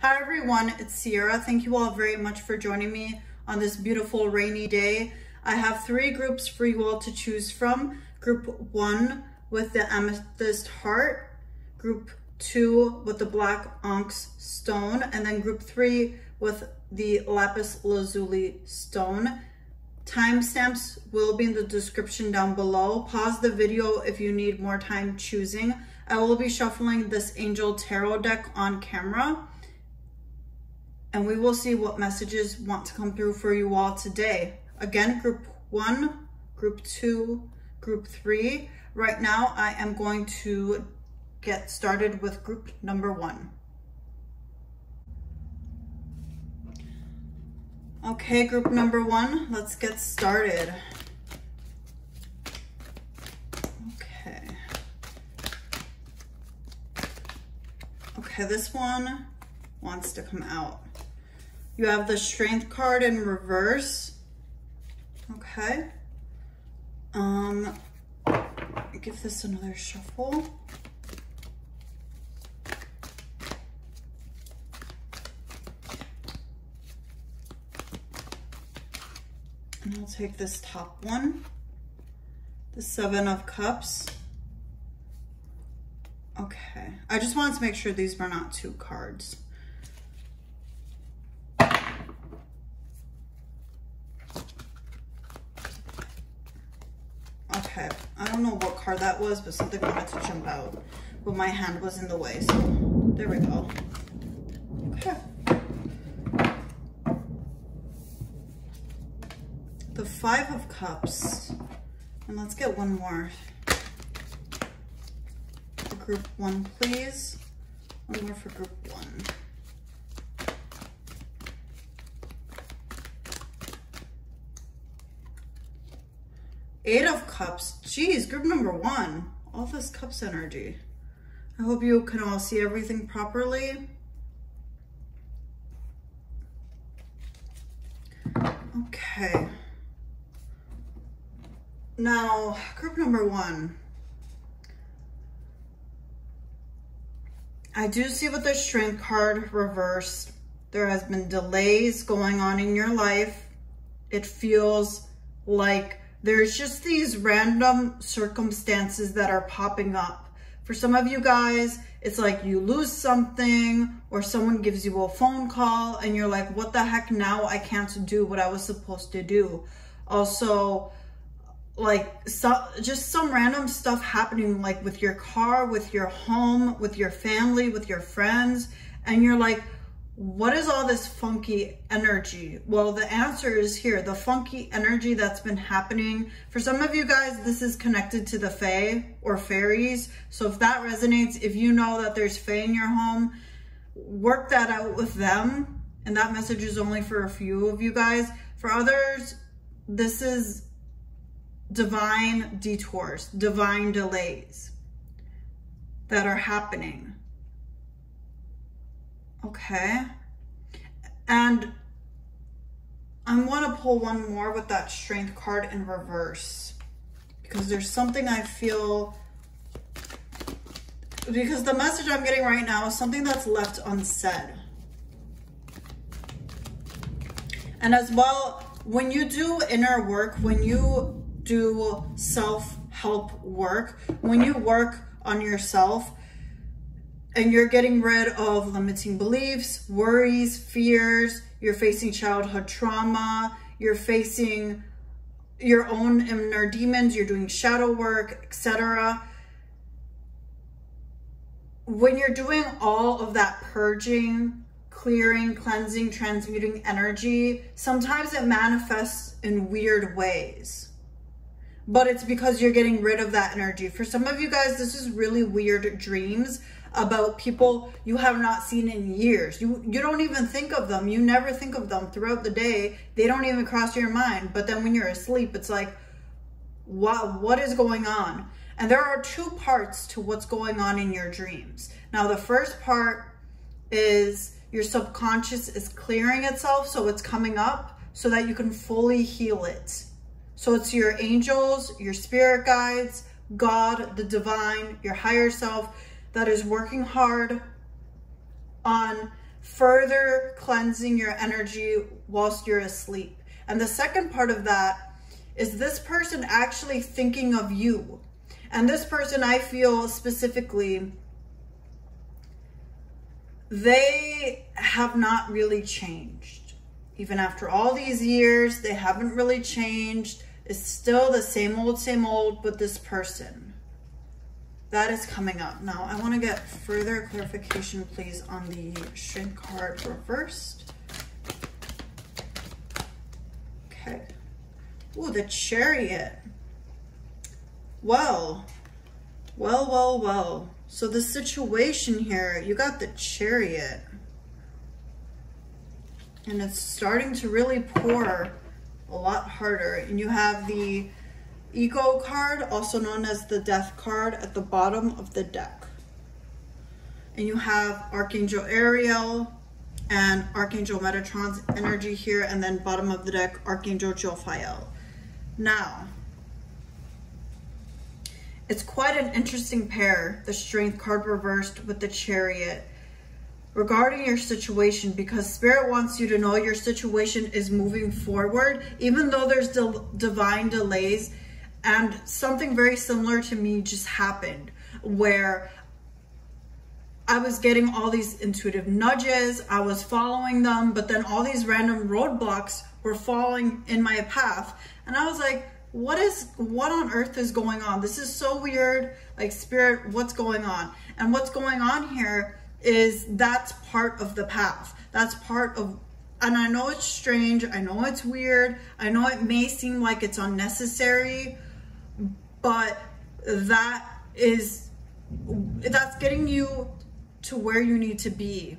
Hi everyone, it's Sierra. Thank you all very much for joining me on this beautiful rainy day. I have 3 groups for you all to choose from. Group 1 with the amethyst heart, group 2 with the black onyx stone, and then group 3 with the lapis lazuli stone. Timestamps will be in the description down below. Pause the video if you need more time choosing. I will be shuffling this angel tarot deck on camera, and we will see what messages want to come through for you all today. Again, group 1, group 2, group 3. Right now, I am going to get started with group number 1. Okay, group number 1, let's get started. Okay, this one wants to come out. You have the Strength card in reverse. Okay. Give this another shuffle. And I'll take this top one, the 7 of Cups. Okay, I just wanted to make sure these were not 2 cards. Okay, I don't know what card that was, but something wanted to jump out, but my hand was in the way, so there we go. Okay. The 5 of Cups, and let's get one more. For group 1, please. One more for group 1. Eight of Cups. Geez, group number 1. All this Cups energy. I hope you can all see everything properly. Okay. Now, group number 1. I do see with the Strength card reversed, there has been delays going on in your life. It feels like there's just these random circumstances that are popping up. For some of you guys, it's like you lose something or someone gives you a phone call and you're like, what the heck, now I can't do what I was supposed to do. Also, like just some random stuff happening, like with your car, with your home, with your family, with your friends, and you're like, what is all this funky energy? Well, the answer is here. The funky energy that's been happening. For some of you guys, this is connected to the fae or fairies. So if that resonates, if you know that there's fae in your home, work that out with them. And that message is only for a few of you guys. For others, this is divine detours, divine delays that are happening. Okay, and I want to pull one more with that Strength card in reverse, because there's something I feel, because the message I'm getting right now is something that's left unsaid. And as well, when you do inner work, when you do self-help work, when you work on yourself, and you're getting rid of limiting beliefs, worries, fears, you're facing childhood trauma, you're facing your own inner demons, you're doing shadow work, etc. When you're doing all of that purging, clearing, cleansing, transmuting energy, sometimes it manifests in weird ways. But it's because you're getting rid of that energy. For some of you guys, this is really weird dreams about people you have not seen in years. You don't even think of them. You never think of them throughout the day. They don't even cross your mind. But then when you're asleep, it's like, wow, what is going on? And there are 2 parts to what's going on in your dreams. Now, the first part is your subconscious is clearing itself, so it's coming up so that you can fully heal it. So it's your angels, your spirit guides, God, the divine, your higher self, that is working hard on further cleansing your energy whilst you're asleep. And the second part of that is this person actually thinking of you. And this person, I feel specifically, they have not really changed. Even after all these years, they haven't really changed. It's still the same old with this person. That is coming up. Now, I want to get further clarification, please, on the Strength card reversed. Okay. Ooh, the Chariot. Well. So the situation here, you got the Chariot. And it's starting to really pour a lot harder. And you have the Ego card, also known as the Death card, at the bottom of the deck. And you have Archangel Ariel and Archangel Metatron's energy here, and then bottom of the deck, Archangel Jophiel. Now, it's quite an interesting pair, the Strength card reversed with the Chariot, regarding your situation, because Spirit wants you to know your situation is moving forward, even though there's divine delays. And something very similar to me just happened, where I was getting all these intuitive nudges, I was following them, but then all these random roadblocks were falling in my path. And I was like, what on earth is going on? This is so weird. Like, Spirit, what's going on? And what's going on here is that's part of the path. That's part of, and I know it's strange, I know it's weird, I know it may seem like it's unnecessary, but that's getting you to where you need to be.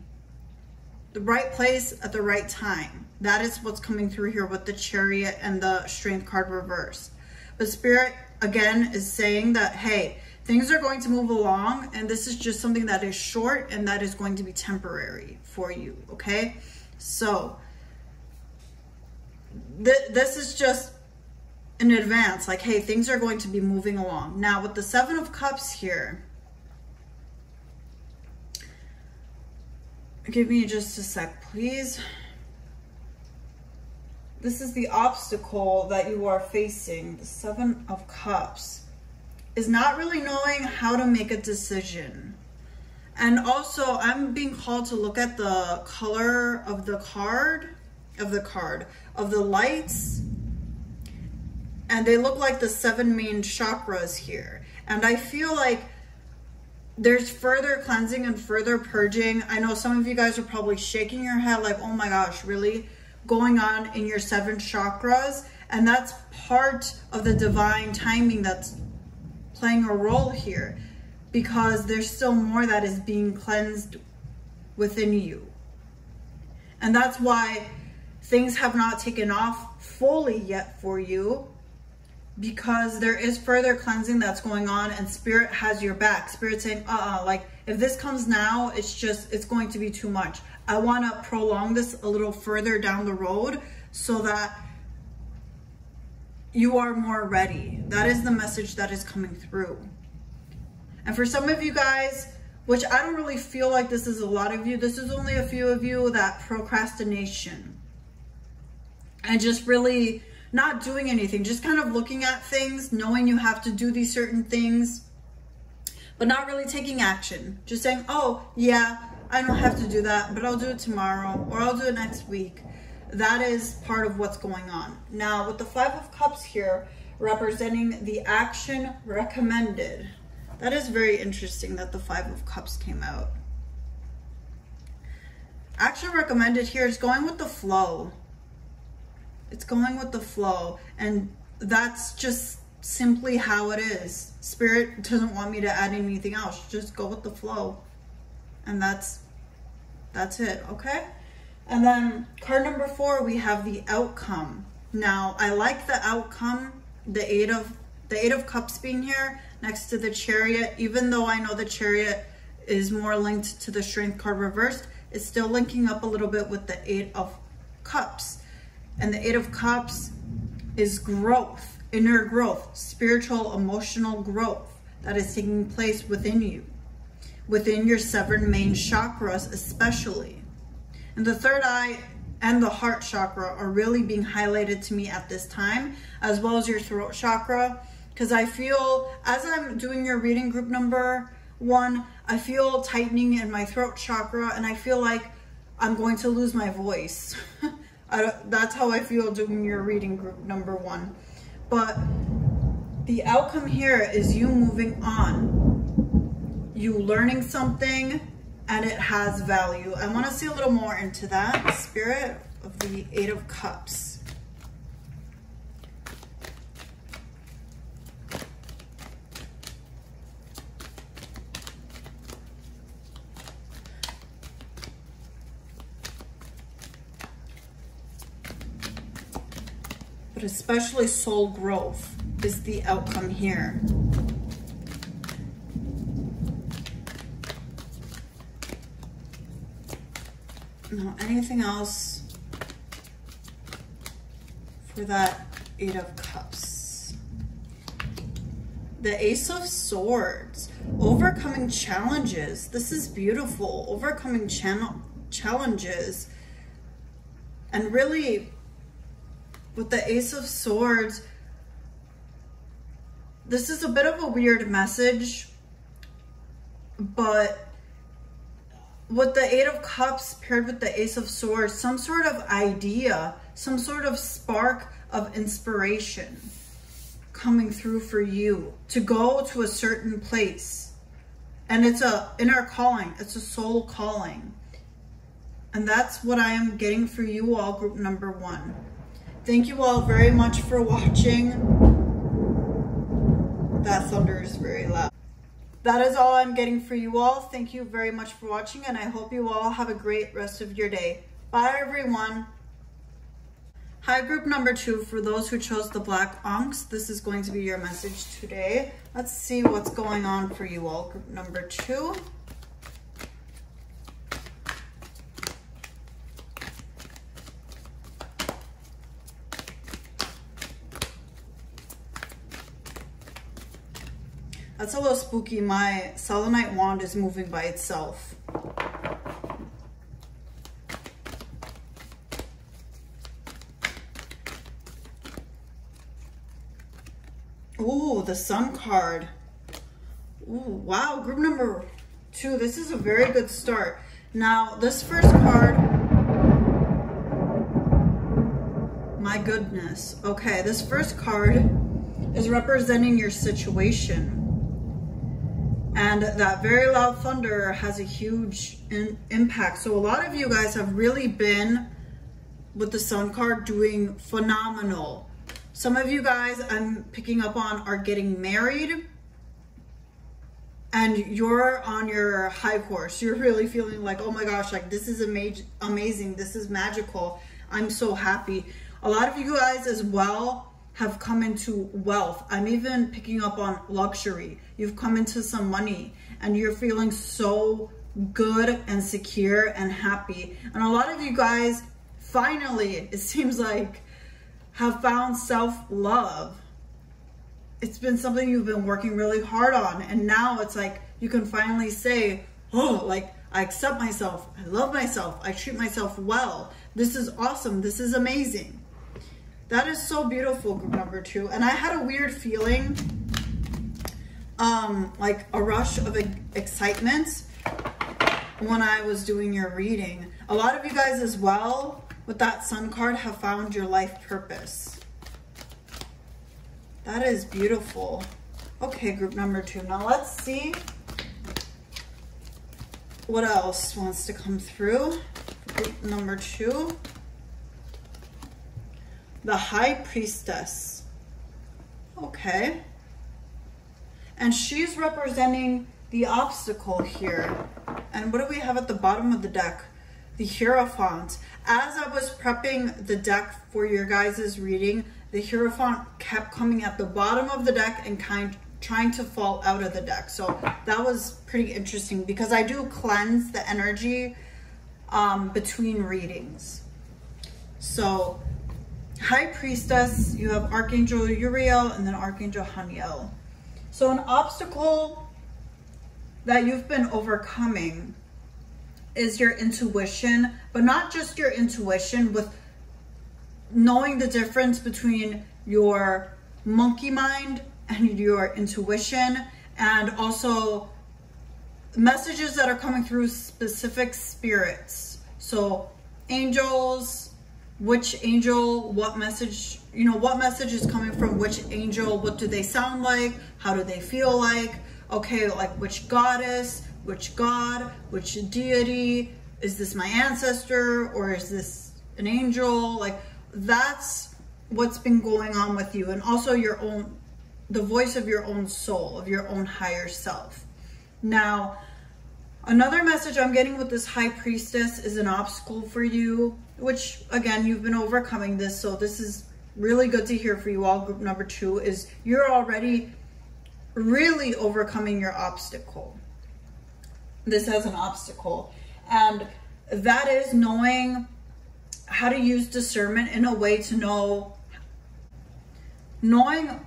The right place at the right time. That is what's coming through here with the Chariot and the Strength card reversed. But Spirit, again, is saying that, hey, things are going to move along, and this is just something that is short and that is going to be temporary for you, okay? So, this is just in advance, like, hey, things are going to be moving along. Now, with the Seven of Cups here, give me just a sec, please. This is the obstacle that you are facing. The Seven of Cups is not really knowing how to make a decision. And also, I'm being called to look at the color of the lights. And they look like the 7 main chakras here. And I feel like there's further cleansing and further purging. I know some of you guys are probably shaking your head like, oh my gosh, really? Going on in your 7 chakras. And that's part of the divine timing that's playing a role here, because there's still more that is being cleansed within you. And that's why things have not taken off fully yet for you, because there is further cleansing that's going on, and Spirit has your back. Spirit saying, like, if this comes now, it's going to be too much. I want to prolong this a little further down the road so that you are more ready. That is the message that is coming through. And for some of you guys, which I don't really feel like this is a lot of you, this is only a few of you, that procrastination and just really not doing anything, just kind of looking at things, knowing you have to do these certain things, but not really taking action. Just saying, oh yeah, I don't have to do that, but I'll do it tomorrow, or I'll do it next week. That is part of what's going on. Now, with the Five of Cups here, representing the action recommended. That is very interesting that the Five of Cups came out. Action recommended here is going with the flow. It's going with the flow, and that's just simply how it is. Spirit doesn't want me to add anything else. Just go with the flow, and that's it, okay? And then card number 4, we have the outcome. Now, I like the outcome, the eight of Cups being here next to the Chariot. Even though I know the Chariot is more linked to the Strength card reversed, it's still linking up a little bit with the 8 of Cups. And the 8 of Cups is growth, inner growth, spiritual, emotional growth that is taking place within you, within your 7 main chakras especially. And the third eye and the heart chakra are really being highlighted to me at this time, as well as your throat chakra. Because I feel, as I'm doing your reading, group number 1, I feel tightening in my throat chakra, and I feel like I'm going to lose my voice. That's how I feel doing your reading, group number 1. But the outcome here is you moving on, you learning something, and it has value. I want to see a little more into that. Spirit of the 8 of Cups. But especially soul growth is the outcome here. Now, anything else for that 8 of Cups? The Ace of Swords, overcoming challenges. This is beautiful, overcoming challenges. And really, with the Ace of Swords, this is a bit of a weird message, but with the 8 of Cups paired with the Ace of Swords, some sort of idea, some sort of spark of inspiration coming through for you to go to a certain place. And it's a inner calling, it's a soul calling. And that's what I am getting for you all, group number 1. Thank you all very much for watching. That thunder is very loud. That is all I'm getting for you all. Thank you very much for watching, and I hope you all have a great rest of your day. Bye, everyone. Hi, group number 2. For those who chose the Black Onks, this is going to be your message today. Let's see what's going on for you all, group number 2. That's a little spooky. My selenite wand is moving by itself. Ooh, the Sun card. Ooh, wow, group number 2. This is a very good start. Now, this first card, my goodness. Okay, this first card is representing your situation. And that very loud thunder has a huge impact. So a lot of you guys have really been, with the Sun card, doing phenomenal. Some of you guys I'm picking up on are getting married. And you're on your high horse. You're really feeling like, oh my gosh, like this is amazing. This is magical. I'm so happy. A lot of you guys as well have come into wealth. I'm even picking up on luxury. You've come into some money and you're feeling so good and secure and happy. And a lot of you guys finally, it seems like, have found self-love. It's been something you've been working really hard on, and now it's like you can finally say, oh, like I accept myself, I love myself, I treat myself well. This is awesome, this is amazing. That is so beautiful, group number 2. And I had a weird feeling, like a rush of excitement when I was doing your reading. A lot of you guys as well, with that Sun card, have found your life purpose. That is beautiful. Okay, group number 2. Now let's see what else wants to come through. Group number 2. The High Priestess. Okay. And she's representing the obstacle here. And what do we have at the bottom of the deck? The Hierophant. As I was prepping the deck for your guys' reading, the Hierophant kept coming at the bottom of the deck and trying to fall out of the deck. So that was pretty interesting because I do cleanse the energy between readings. So High Priestess, you have Archangel Uriel and then Archangel Haniel. So an obstacle that you've been overcoming is your intuition, but not just your intuition, with knowing the difference between your monkey mind and your intuition, and also messages that are coming through specific spirits. So angels, which angel, what message, you know, what message is coming from which angel, what do they sound like, how do they feel like, okay, like which goddess, which god, which deity, is this my ancestor or is this an angel? Like, that's what's been going on with you. And also your own, the voice of your own soul, of your own higher self. Now, another message I'm getting with this High Priestess is an obstacle for you, which again, you've been overcoming this. So this is really good to hear for you all. Group number 2 is you're already really overcoming your obstacle. This as an obstacle. And that is knowing how to use discernment in a way to knowing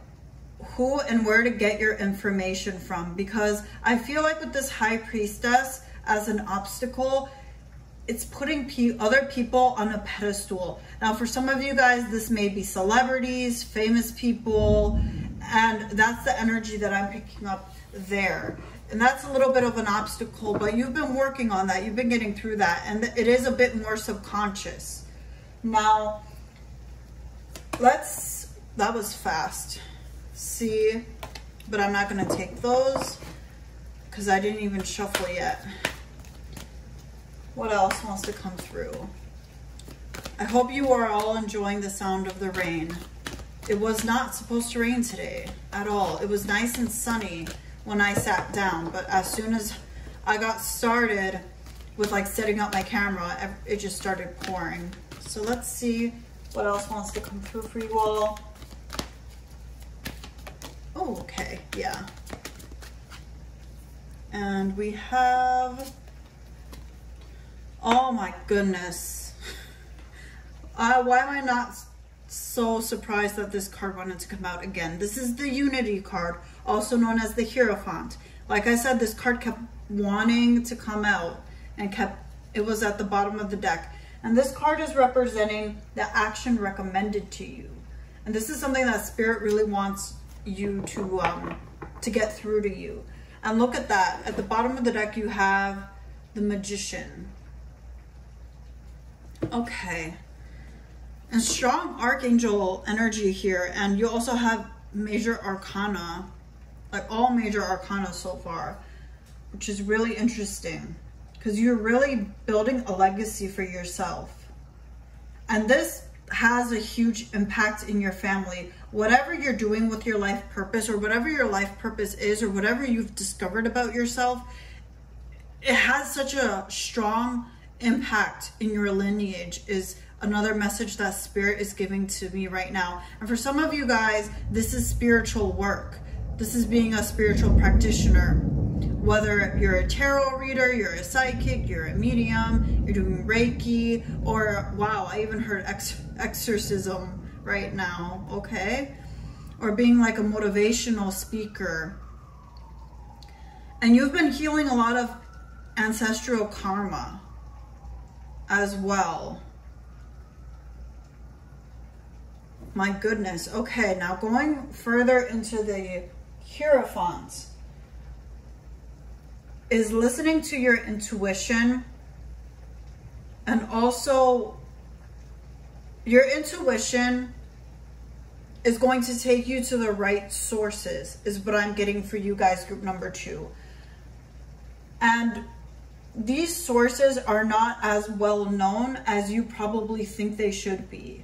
who and where to get your information from. Because I feel like with this High Priestess as an obstacle, it's putting other people on a pedestal. Now, for some of you guys, this may be celebrities, famous people, and that's the energy that I'm picking up there. And that's a little bit of an obstacle, but you've been working on that. You've been getting through that, and it is a bit more subconscious. Now, that was fast. See, but I'm not going to take those because I didn't even shuffle yet. What else wants to come through? I hope you are all enjoying the sound of the rain. It was not supposed to rain today at all. It was nice and sunny when I sat down, but as soon as I got started with like setting up my camera, it just started pouring. So let's see what else wants to come through for you all. Oh, okay, yeah. And we have, oh my goodness. Why am I not so surprised that this card wanted to come out again? This is the Unity card, also known as the Hierophant. Like I said, this card kept wanting to come out and it was at the bottom of the deck. And this card is representing the action recommended to you. And this is something that Spirit really wants you to get through to you. And look at that. At the bottom of the deck, you have the Magician. Okay. And strong Archangel energy here. And you also have major arcana, like all major arcana so far, which is really interesting because you're really building a legacy for yourself. And this has a huge impact in your family. Whatever you're doing with your life purpose, or whatever your life purpose is, or whatever you've discovered about yourself, it has such a strong impact in your lineage, is another message that Spirit is giving to me right now. And for some of you guys, this is spiritual work. This is being a spiritual practitioner. Whether you're a tarot reader, you're a psychic, you're a medium, you're doing Reiki, or wow, I even heard exorcism right now, okay? Or being like a motivational speaker. And you've been healing a lot of ancestral karma as well. My goodness. Okay, now going further into the Hierophant is listening to your intuition, and also your intuition is going to take you to the right sources, is what I'm getting for you guys, group number 2. And these sources are not as well known as you probably think they should be,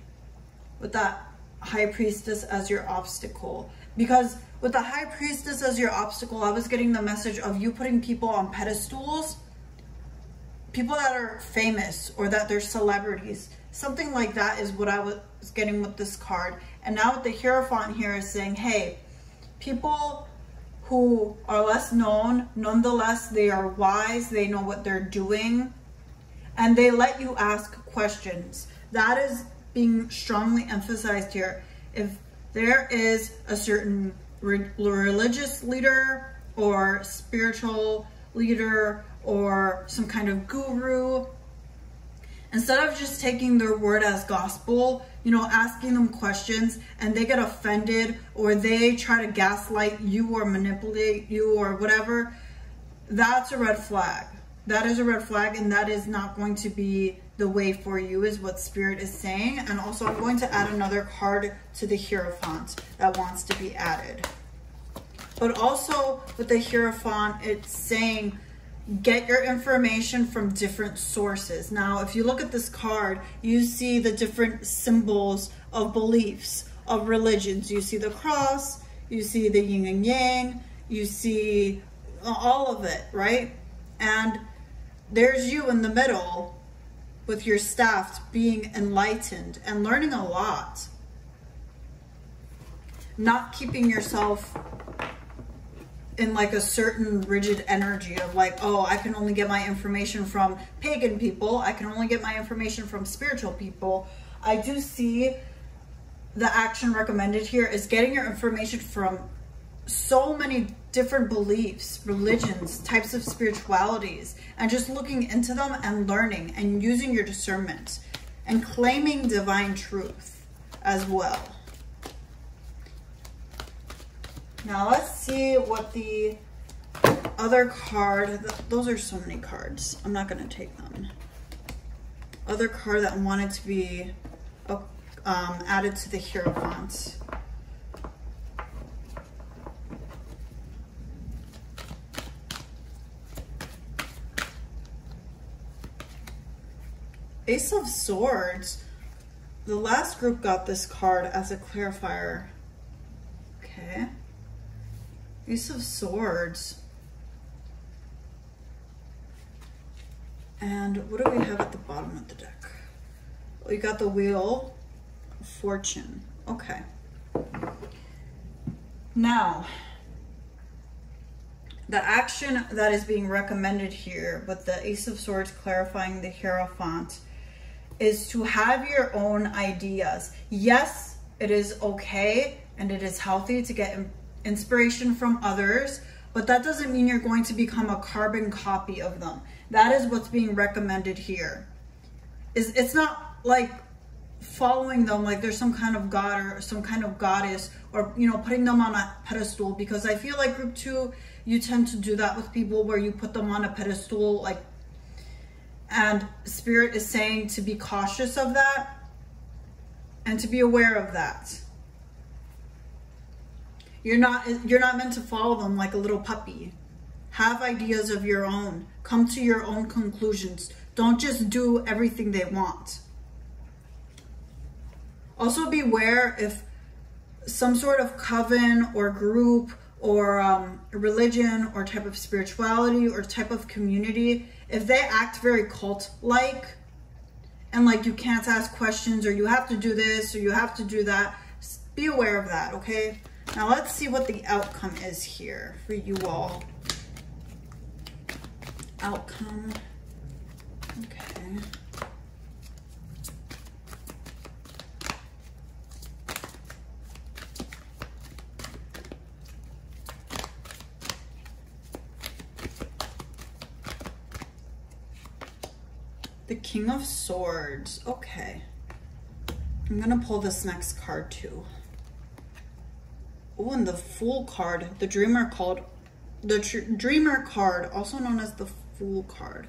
with that High Priestess as your obstacle. Because with the High Priestess as your obstacle, I was getting the message of you putting people on pedestals, people that are famous or that they're celebrities. Something like that is what I was getting with this card. And now with the Hierophant here is saying, hey, people who are less known, nonetheless, they are wise, they know what they're doing, and they let you ask questions. That is being strongly emphasized here. If there is a certain religious leader or spiritual leader or some kind of guru, instead of just taking their word as gospel, you know, asking them questions and they get offended or they try to gaslight you or manipulate you or whatever, that's a red flag. That is a red flag, and that is not going to be the way for you, is what Spirit is saying. And also I'm going to add another card to the Hierophant that wants to be added. But also with the Hierophant, it's saying get your information from different sources. Now, if you look at this card, you see the different symbols of beliefs, of religions. You see the cross, you see the yin and yang, you see all of it, right? And there's you in the middle with your staff being enlightened and learning a lot. Not keeping yourself in like a certain rigid energy of like, oh, I can only get my information from pagan people. I can only get my information from spiritual people. I do see the action recommended here is getting your information from so many different beliefs, religions, types of spiritualities, and just looking into them and learning and using your discernment and claiming divine truth as well. Now let's see what the other card, those are so many cards, I'm not going to take them. Other card that wanted to be added to the Hierophant. Ace of Swords. The last group got this card as a clarifier. Okay. Ace of Swords. And what do we have at the bottom of the deck? We got the Wheel of Fortune. Okay. Now, the action that is being recommended here with the Ace of Swords clarifying the Hierophant is to have your own ideas. Yes, it is okay and it is healthy to get inspiration from others, but that doesn't mean you're going to become a carbon copy of them. That is what's being recommended here. It's not like following them like there's some kind of god or some kind of goddess, or, you know, putting them on a pedestal, because I feel like group 2, you tend to do that with people where you put them on a pedestal, like, and Spirit is saying to be cautious of that and to be aware of that. You're not meant to follow them like a little puppy. Have ideas of your own. Come to your own conclusions. Don't just do everything they want. Also beware if some sort of coven or group or religion or type of spirituality or type of community, if they act very cult-like and like you can't ask questions or you have to do this or you have to do that, be aware of that, okay? Now let's see what the outcome is here for you all. Outcome. Okay. The King of Swords. Okay. I'm gonna pull this next card too. Oh, and the Fool card, the Dreamer card, Dreamer card, also known as the Fool card.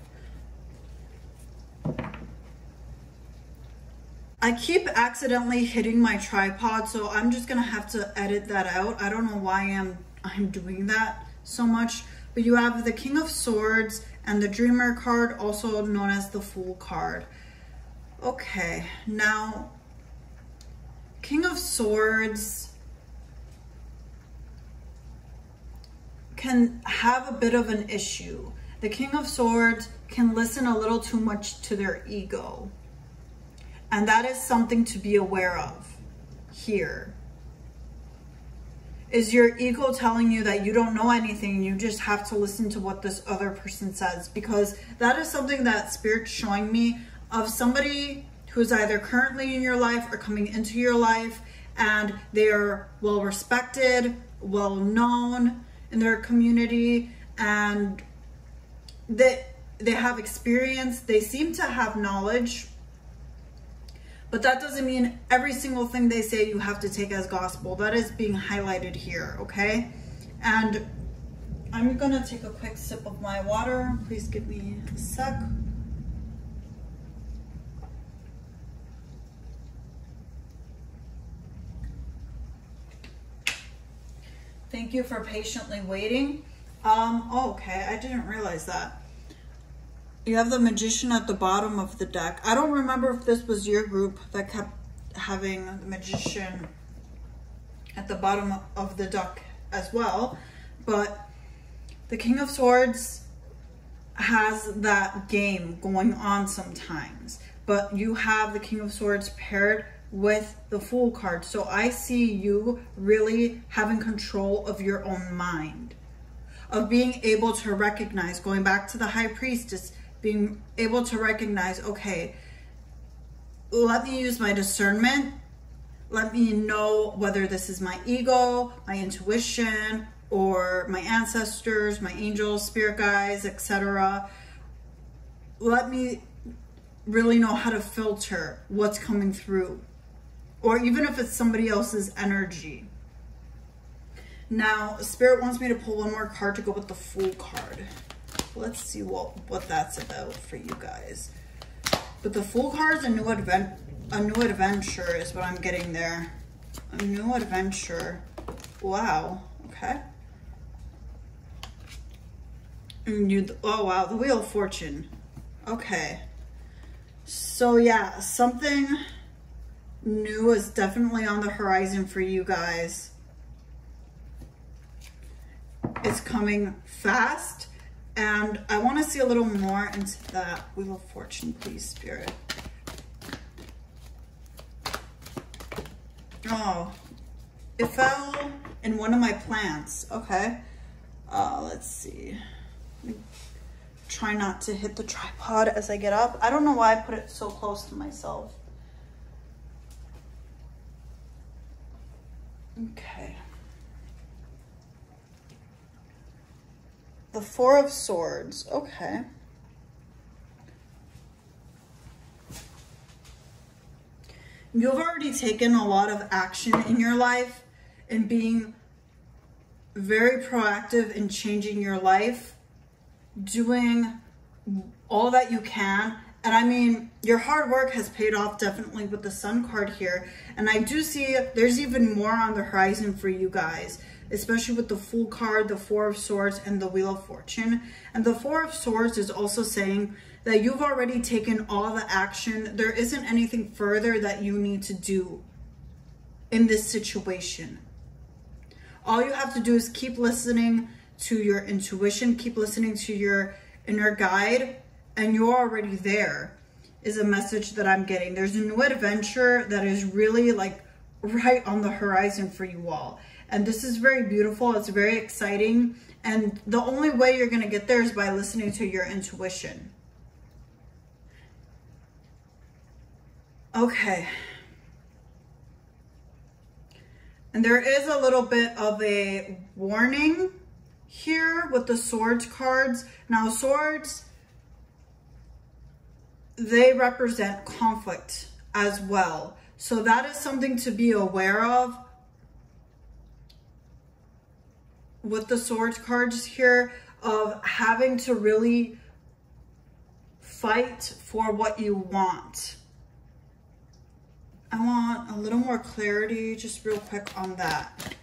I keep accidentally hitting my tripod, so I'm just gonna have to edit that out. I don't know why I'm doing that so much, but you have the King of Swords and the Dreamer card, also known as the Fool card. Okay, now King of Swords can have a bit of an issue. The King of Swords can listen a little too much to their ego. And that is something to be aware of here. Is your ego telling you that you don't know anything, you just have to listen to what this other person says? Because that is something that Spirit's showing me of somebody who's either currently in your life or coming into your life, and they are well respected, well known in their community, and they have experience, they seem to have knowledge, but that doesn't mean every single thing they say you have to take as gospel. That is being highlighted here, okay? And I'm gonna take a quick sip of my water. Please give me a sec. Thank you for patiently waiting. Oh, okay, I didn't realize that. You have the Magician at the bottom of the deck. I don't remember if this was your group that kept having the Magician at the bottom of the deck as well, but the King of Swords has that game going on sometimes, but you have the King of Swords paired with the Fool card. So I see you really having control of your own mind, of being able to recognize, going back to the High Priestess, being able to recognize, okay, let me use my discernment. Let me know whether this is my ego, my intuition, or my ancestors, my angels, spirit guides, etc. Let me really know how to filter what's coming through, or even if it's somebody else's energy. Now, Spirit wants me to pull one more card to go with the Fool card. Let's see what that's about for you guys. But the Fool card is a new adventure is what I'm getting there. A new adventure. Wow. Okay. And oh wow, the Wheel of Fortune. Okay. So yeah, something new is definitely on the horizon for you guys. It's coming fast, and I want to see a little more into that Wheel of Fortune, please, Spirit. Oh, it fell in one of my plants. Okay. Let's see. Try not to hit the tripod as I get up. I don't know why I put it so close to myself. Okay. The Four of Swords. Okay. You've already taken a lot of action in your life and being very proactive in changing your life, doing all that you can. And I mean, your hard work has paid off definitely with the Sun card here. And I do see there's even more on the horizon for you guys, especially with the Fool card, the Four of Swords, and the Wheel of Fortune. And the Four of Swords is also saying that you've already taken all the action. There isn't anything further that you need to do in this situation. All you have to do is keep listening to your intuition, keep listening to your inner guide, and you're already there, is a message that I'm getting. There's a new adventure that is really like right on the horizon for you all. And this is very beautiful. It's very exciting. And the only way you're going to get there is by listening to your intuition. Okay. And there is a little bit of a warning here with the Swords cards. Now, Swords, they represent conflict as well. So that is something to be aware of with the Swords cards here, of having to really fight for what you want. I want a little more clarity, just real quick on that.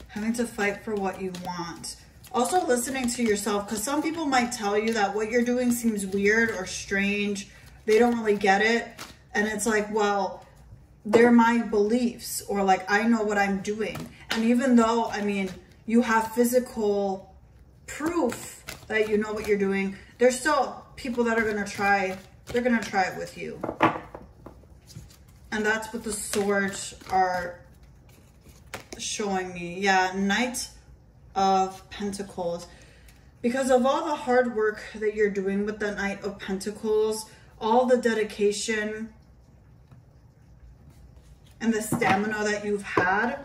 Having to fight for what you want. Also listening to yourself, because some people might tell you that what you're doing seems weird or strange. They don't really get it. And it's like, well, they're my beliefs, or like, I know what I'm doing. And even though, I mean, you have physical proof that you know what you're doing, there's still people that are going to try, they're going to try it with you. And that's what the Swords are showing me. Yeah, Knight of Pentacles. Because of all the hard work that you're doing with the Knight of Pentacles, all the dedication and the stamina that you've had,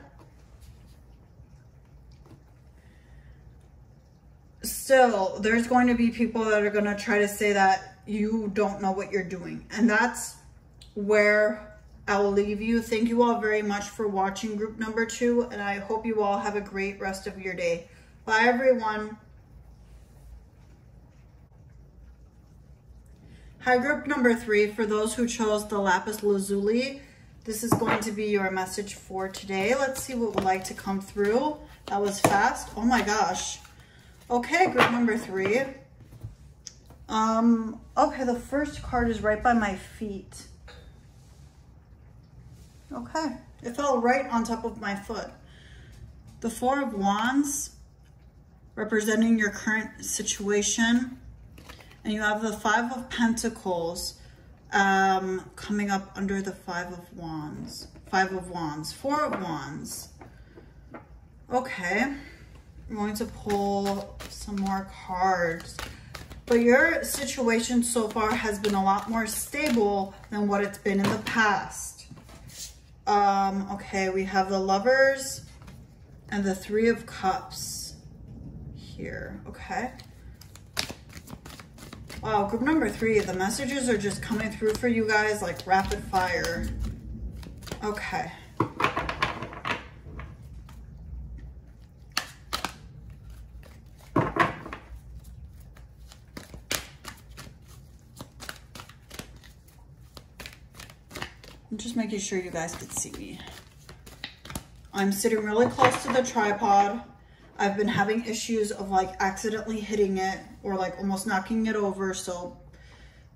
still, there's going to be people that are going to try to say that you don't know what you're doing. And that's where I'll leave you. Thank you all very much for watching group number 2. And I hope you all have a great rest of your day. Bye, everyone. Hi, group number 3. For those who chose the lapis lazuli, this is going to be your message for today. Let's see what would like to come through. That was fast. Oh my gosh. Okay, group number 3. Okay, the first card is right by my feet. Okay, it fell right on top of my foot. The 4 of Wands, representing your current situation. And you have the 5 of Pentacles coming up under the 5 of Wands. 5 of Wands, 4 of Wands. Okay, I'm going to pull some more cards. But your situation so far has been a lot more stable than what it's been in the past. Okay, we have the Lovers and the 3 of Cups here, okay? Wow, group number 3, the messages are just coming through for you guys like rapid fire. Okay. I'm just making sure you guys can see me. I'm sitting really close to the tripod. I've been having issues of like accidentally hitting it or like almost knocking it over. So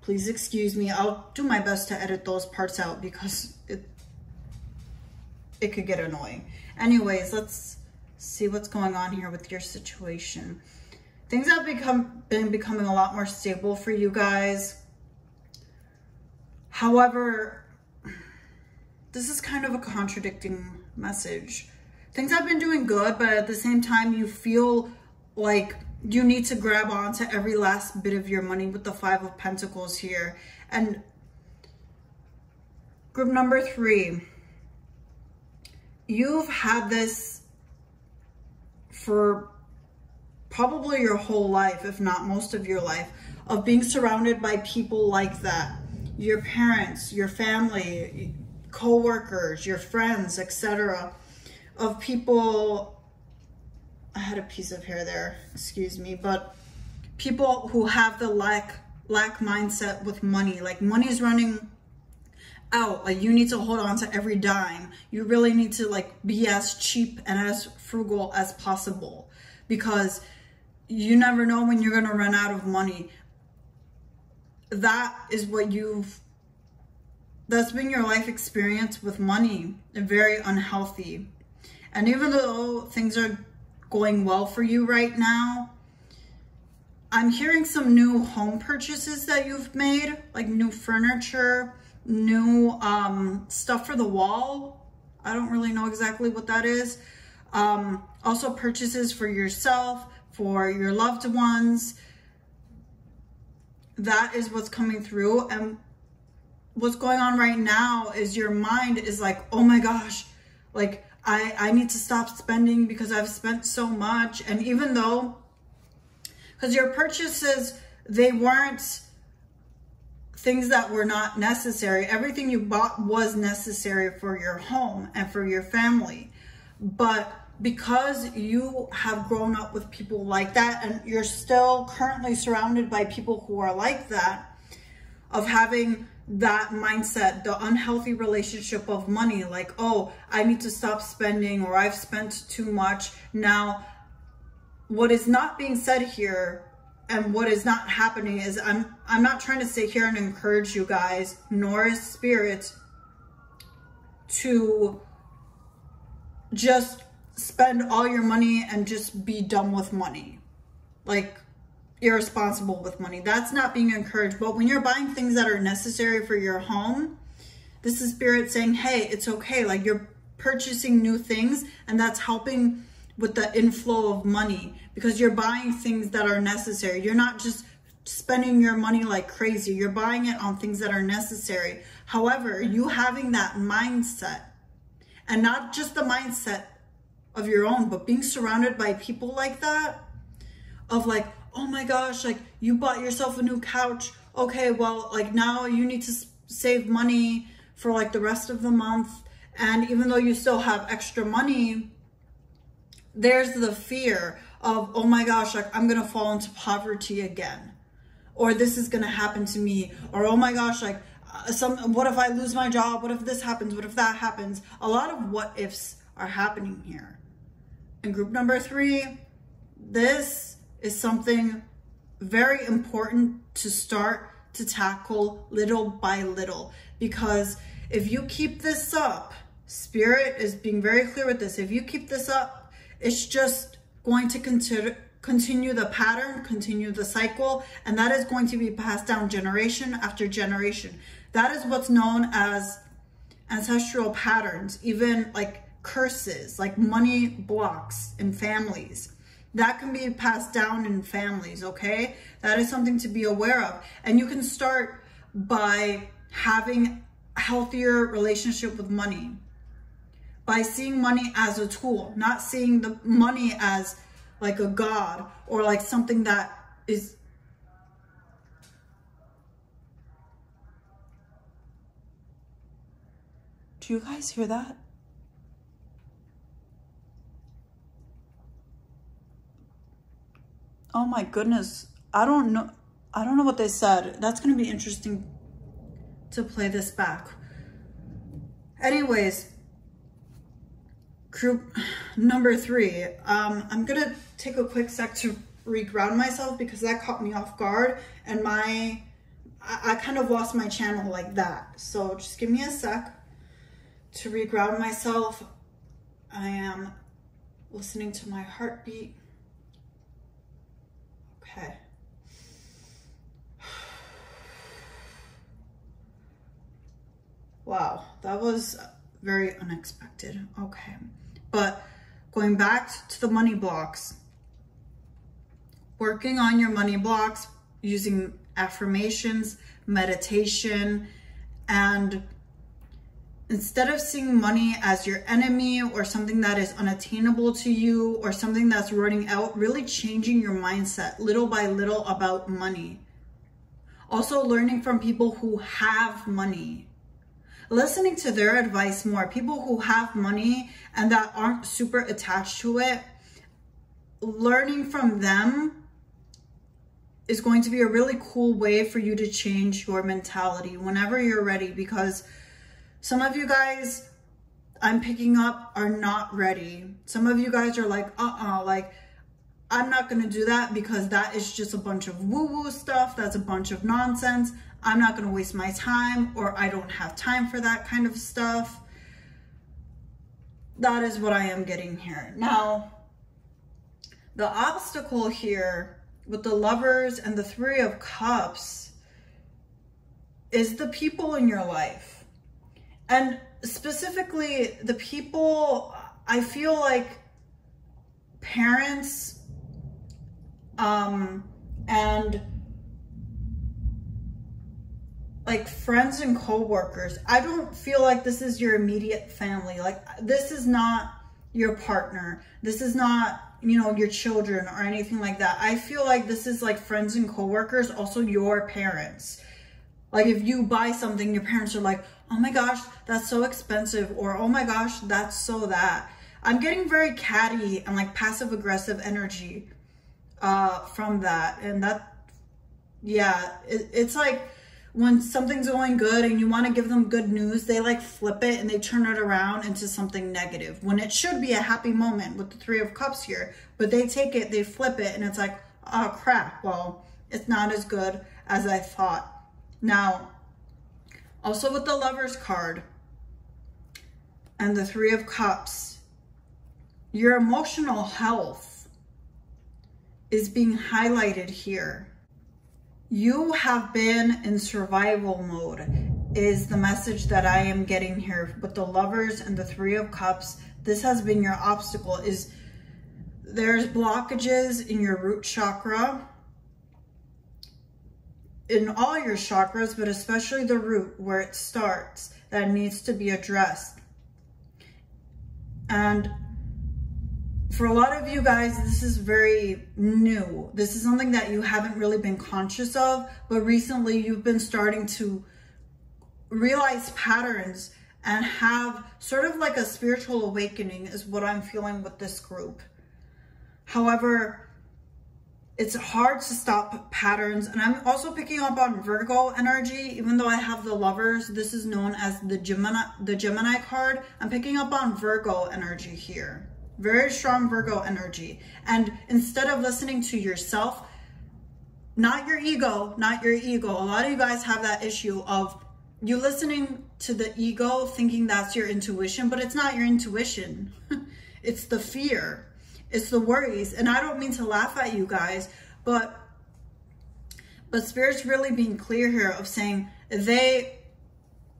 please excuse me. I'll do my best to edit those parts out because it could get annoying. Anyways, let's see what's going on here with your situation. Things have been becoming a lot more stable for you guys. However, this is kind of a contradicting message. Things have been doing good, but at the same time, you feel like you need to grab onto every last bit of your money with the 5 of Pentacles here. And group number 3, you've had this for probably your whole life, if not most of your life, of being surrounded by people like that. Your parents, your family, co-workers, your friends, etc. Of people, I had a piece of hair there, excuse me, but people who have the lack mindset with money, like money's running out, like you need to hold on to every dime. You really need to like be as cheap and as frugal as possible because you never know when you're going to run out of money. That is what that's been your life experience with money, and very unhealthy. And even though things are going well for you right now, I'm hearing some new home purchases that you've made, like new furniture, new stuff for the wall. I don't really know exactly what that is. Also purchases for yourself, for your loved ones. That is what's coming through. And what's going on right now is your mind is like, oh my gosh, like I need to stop spending because I've spent so much. And even though, because your purchases, they weren't things that were not necessary. Everything you bought was necessary for your home and for your family. But because you have grown up with people like that, and you're still currently surrounded by people who are like that, of having that mindset, the unhealthy relationship of money, like, oh, I need to stop spending, or I've spent too much. Now, what is not being said here and what is not happening is I'm not trying to sit here and encourage you guys, nor is Spirit, to just spend all your money and just be done with money, like irresponsible with money. That's not being encouraged. But when you're buying things that are necessary for your home, this is Spirit saying, hey, it's okay. Like, you're purchasing new things, and that's helping with the inflow of money because you're buying things that are necessary. You're not just spending your money like crazy. You're buying it on things that are necessary. However, you having that mindset, and not just the mindset of your own, but being surrounded by people like that, of like, oh my gosh, like you bought yourself a new couch. Okay, well, like now you need to save money for like the rest of the month. And even though you still have extra money, there's the fear of, oh my gosh, like I'm gonna fall into poverty again, or this is gonna happen to me, or oh my gosh, like what if I lose my job? What if this happens? What if that happens? A lot of what ifs are happening here. In group number 3, this is something very important to start to tackle little by little, because if you keep this up, Spirit is being very clear with this. If you keep this up, it's just going to continue the pattern, continue the cycle, and that is going to be passed down generation after generation. That is what's known as ancestral patterns, even like curses, like money blocks in families. That can be passed down in families, okay? That is something to be aware of. And you can start by having a healthier relationship with money, by seeing money as a tool, not seeing the money as like a god or like something that is... Do you guys hear that? Oh my goodness. I don't know what they said. That's going to be interesting to play this back. Anyways, group number 3. I'm going to take a quick sec to reground myself because that caught me off guard, and I kind of lost my channel like that. So just give me a sec to reground myself. I am listening to my heartbeat. Okay. Wow, that was very unexpected. Okay, but going back to the money blocks, working on your money blocks using affirmations, meditation, and instead of seeing money as your enemy or something that is unattainable to you or something that's running out, really changing your mindset little by little about money. Also learning from people who have money, listening to their advice more, people who have money and that aren't super attached to it. Learning from them is going to be a really cool way for you to change your mentality whenever you're ready, because some of you guys I'm picking up are not ready. Some of you guys are like, like I'm not gonna do that because that is just a bunch of woo-woo stuff. That's a bunch of nonsense. I'm not gonna waste my time, or I don't have time for that kind of stuff. That is what I am getting here. Now, the obstacle here with the Lovers and the 3 of Cups is the people in your life. And specifically the people, I feel like parents, and like friends and co-workers. I don't feel like this is your immediate family. Like this is not your partner. This is not, you know, your children or anything like that. I feel like this is like friends and co-workers, also your parents. Like if you buy something, your parents are like, oh my gosh, that's so expensive, or oh my gosh, that's so that. I'm getting very catty and like passive aggressive energy from that. And that, yeah, it's like when something's going good and you want to give them good news, they like flip it and they turn it around into something negative when it should be a happy moment with the 3 of Cups here. But they take it, they flip it, and it's like, oh crap, well, it's not as good as I thought. Now, also with the Lovers card and the 3 of Cups, your emotional health is being highlighted here. You have been in survival mode is the message that I am getting here with the Lovers and the 3 of Cups. This has been your obstacle. Is there's blockages in your root chakra, in all your chakras, but especially the root where it starts, that needs to be addressed. And For a lot of you guys, this is very new. This is something that you haven't really been conscious of, but recently you've been starting to realize patterns and have sort of like a spiritual awakening is what I'm feeling with this group. However, it's hard to stop patterns. And I'm also picking up on Virgo energy, even though I have the Lovers. This is known as the Gemini card. I'm picking up on Virgo energy here. Very strong Virgo energy. And instead of listening to yourself, not your ego, not your ego. A lot of you guys have that issue of you listening to the ego, thinking that's your intuition, but it's not your intuition. It's the fear. It's the worries. And I don't mean to laugh at you guys, but Spirit's really being clear here of saying they,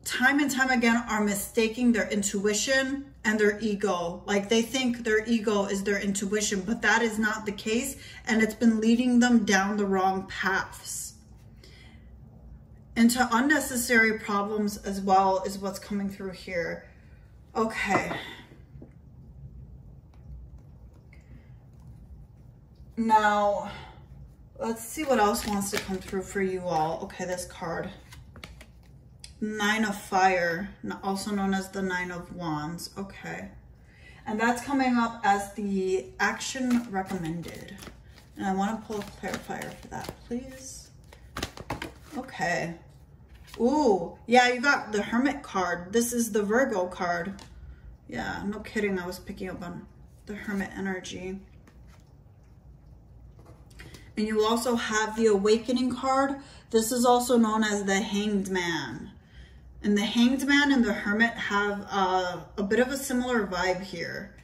time and time again, are mistaking their intuition and their ego. Like they think their ego is their intuition, but that is not the case. And it's been leading them down the wrong paths. Into unnecessary problems as well is what's coming through here. Okay. Now, let's see what else wants to come through for you all. Okay, this card. Nine of Fire, also known as the Nine of Wands. Okay. And that's coming up as the action recommended. And I want to pull a clarifier for that, please. Okay. Ooh, yeah, you got the Hermit card. This is the Virgo card. Yeah, no kidding. I was picking up on the Hermit energy. And you also have the Awakening card. This is also known as the Hanged Man. And the Hanged Man and the Hermit have a bit of a similar vibe here.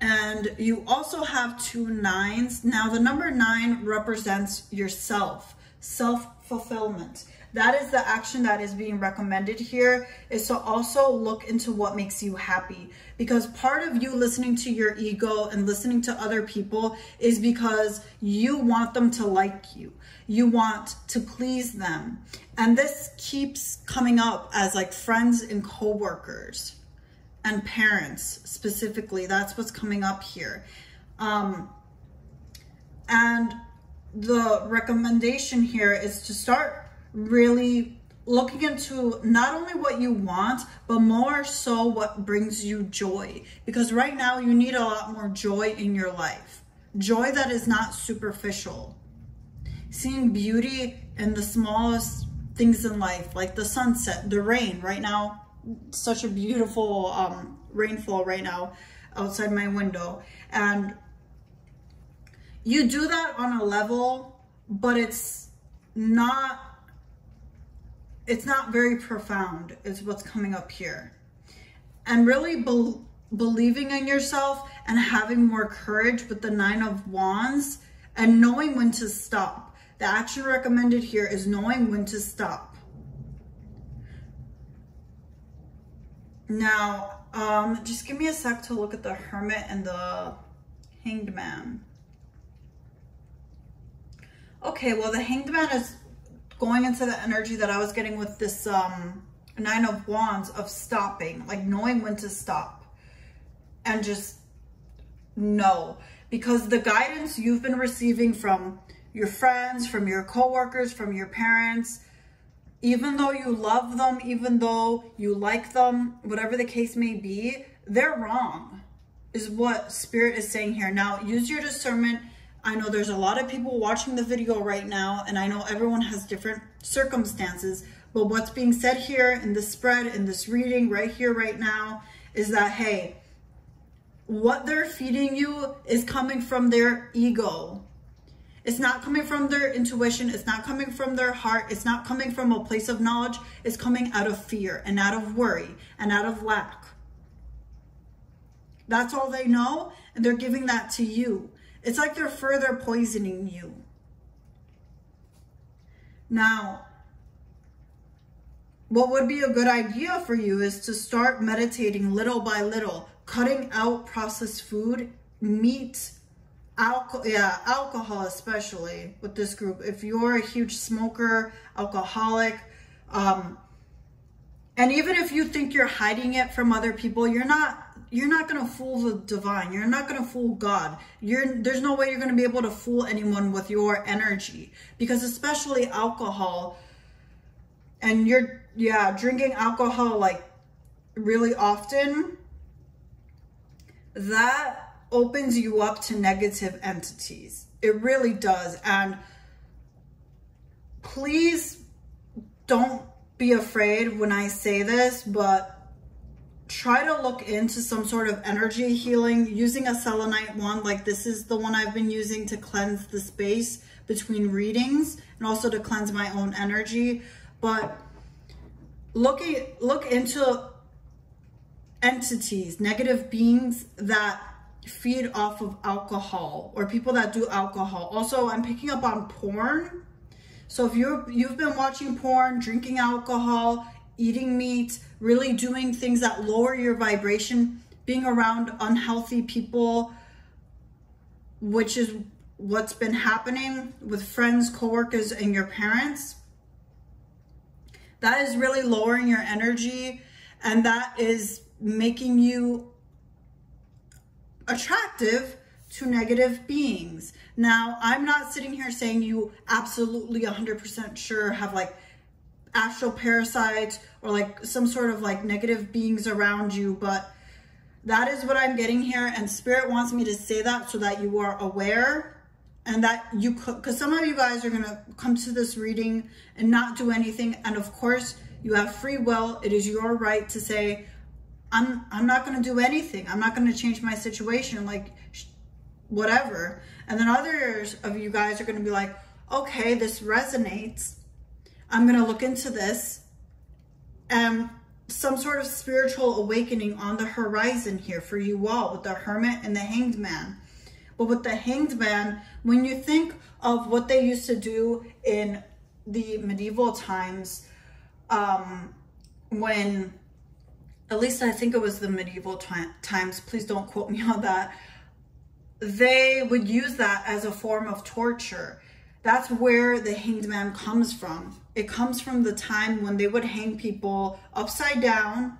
And you also have two nines. Now, the number 9 represents yourself, self-fulfillment. That is the action that is being recommended here, is to also look into what makes you happy. Because part of you listening to your ego and listening to other people is because you want them to like you. You want to please them. And this keeps coming up as like friends and co-workers and parents specifically. That's what's coming up here. And the recommendation here is to start really looking into not only what you want, but more so what brings you joy. Because right now you need a lot more joy in your life. Joy that is not superficial. Seeing beauty in the smallest things in life, like the sunset, the rain. Right now, such a beautiful rainfall right now outside my window. And you do that on a level, but it's not very profound is what's coming up here. And really believing in yourself and having more courage with the Nine of Wands and knowing when to stop. The action recommended here is knowing when to stop. Now, just give me a sec to look at the Hermit and the Hanged Man. Okay, well, the Hanged Man is going into the energy that I was getting with this Nine of Wands of stopping, like knowing when to stop and just know. Because the guidance you've been receiving from your friends, from your coworkers, from your parents, even though you love them, even though you like them, whatever the case may be, they're wrong, is what Spirit is saying here. Now, use your discernment. I know there's a lot of people watching the video right now, and I know everyone has different circumstances, but what's being said here in this spread, in this reading right here, right now, is that, hey, what they're feeding you is coming from their ego. It's not coming from their intuition. It's not coming from their heart. It's not coming from a place of knowledge. It's coming out of fear and out of worry and out of lack. That's all they know, and they're giving that to you. It's like they're further poisoning you. Now, what would be a good idea for you is to start meditating little by little, cutting out processed food, meat, alcohol especially with this group. If you're a huge smoker, alcoholic, And even if you think you're hiding it from other people, you're not going to fool the divine. You're not going to fool God. There's no way you're going to be able to fool anyone with your energy, because especially alcohol, and you're, drinking alcohol like really often, that opens you up to negative entities. It really does. And please don't be afraid when I say this, but try to look into some sort of energy healing using a selenite wand. Like this is the one I've been using to cleanse the space between readings and also to cleanse my own energy. But look into entities, negative beings that feed off of alcohol, or people that do alcohol. Also, I'm picking up on porn. So if you've been watching porn, drinking alcohol, eating meat, really doing things that lower your vibration, being around unhealthy people, which is what's been happening with friends, coworkers, and your parents, that is really lowering your energy, and that is making you attractive to negative beings. Now, I'm not sitting here saying you absolutely 100% sure have like astral parasites or like some sort of like negative beings around you, but that is what I'm getting here. And Spirit wants me to say that so that you are aware, and that you could, because some of you guys are going to come to this reading and not do anything. And of course, you have free will. It is your right to say, I'm not going to do anything. I'm not going to change my situation, like whatever. And then others of you guys are going to be like, okay, this resonates. I'm going to look into this. And some sort of spiritual awakening on the horizon here for you all with the Hermit and the Hanged Man. But with the Hanged Man, when you think of what they used to do in the medieval times, when, at least I think it was the medieval times, please don't quote me on that, they would use that as a form of torture. That's where the Hanged Man comes from. It comes from the time when they would hang people upside down,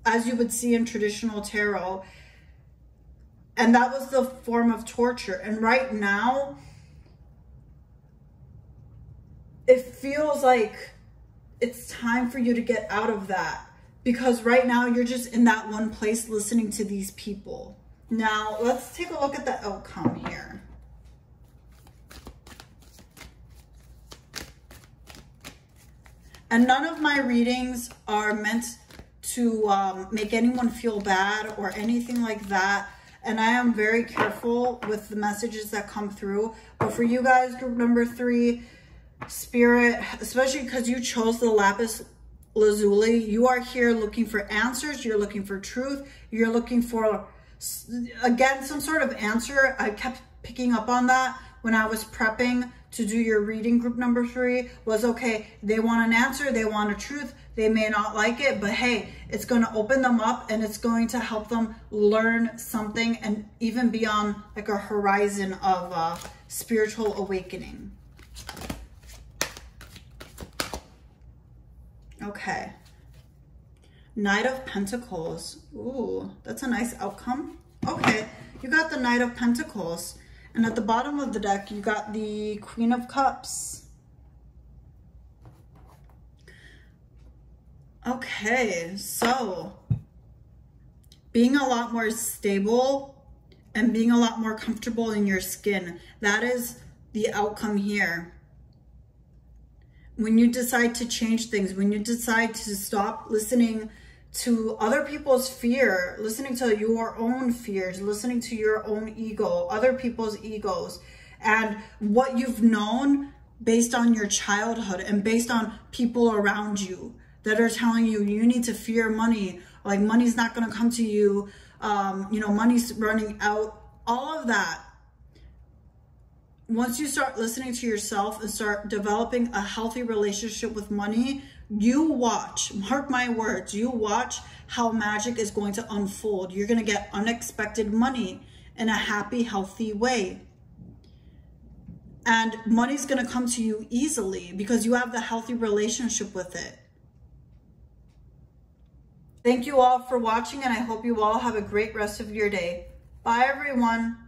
as you would see in traditional tarot. And that was the form of torture. And right now, it feels like it's time for you to get out of that. Because right now, you're just in that one place listening to these people. Now, let's take a look at the outcome here. And none of my readings are meant to make anyone feel bad or anything like that. And I am very careful with the messages that come through. But for you guys, group number 3, Spirit, especially because you chose the lapis lazuli, you are here looking for answers. You're looking for truth. You're looking for, again, some sort of answer. I kept picking up on that when I was prepping to do your reading. Group number 3 was, okay, they want an answer, they want a truth, they may not like it, but hey, it's going to open them up and it's going to help them learn something and even be on like a horizon of spiritual awakening. Okay, Knight of Pentacles. Ooh, that's a nice outcome. Okay, you got the Knight of Pentacles. And at the bottom of the deck, you got the Queen of Cups. Okay, so being a lot more stable and being a lot more comfortable in your skin. That is the outcome here. When you decide to change things, when you decide to stop listening to other people's fear, listening to your own fears, listening to your own ego, other people's egos, and what you've known based on your childhood and based on people around you that are telling you, you need to fear money, like money's not going to come to you, you know, money's running out, all of that. Once you start listening to yourself and start developing a healthy relationship with money, you watch, mark my words, you watch how magic is going to unfold. You're going to get unexpected money in a happy, healthy way. And money's going to come to you easily because you have the healthy relationship with it. Thank you all for watching, and I hope you all have a great rest of your day. Bye, everyone.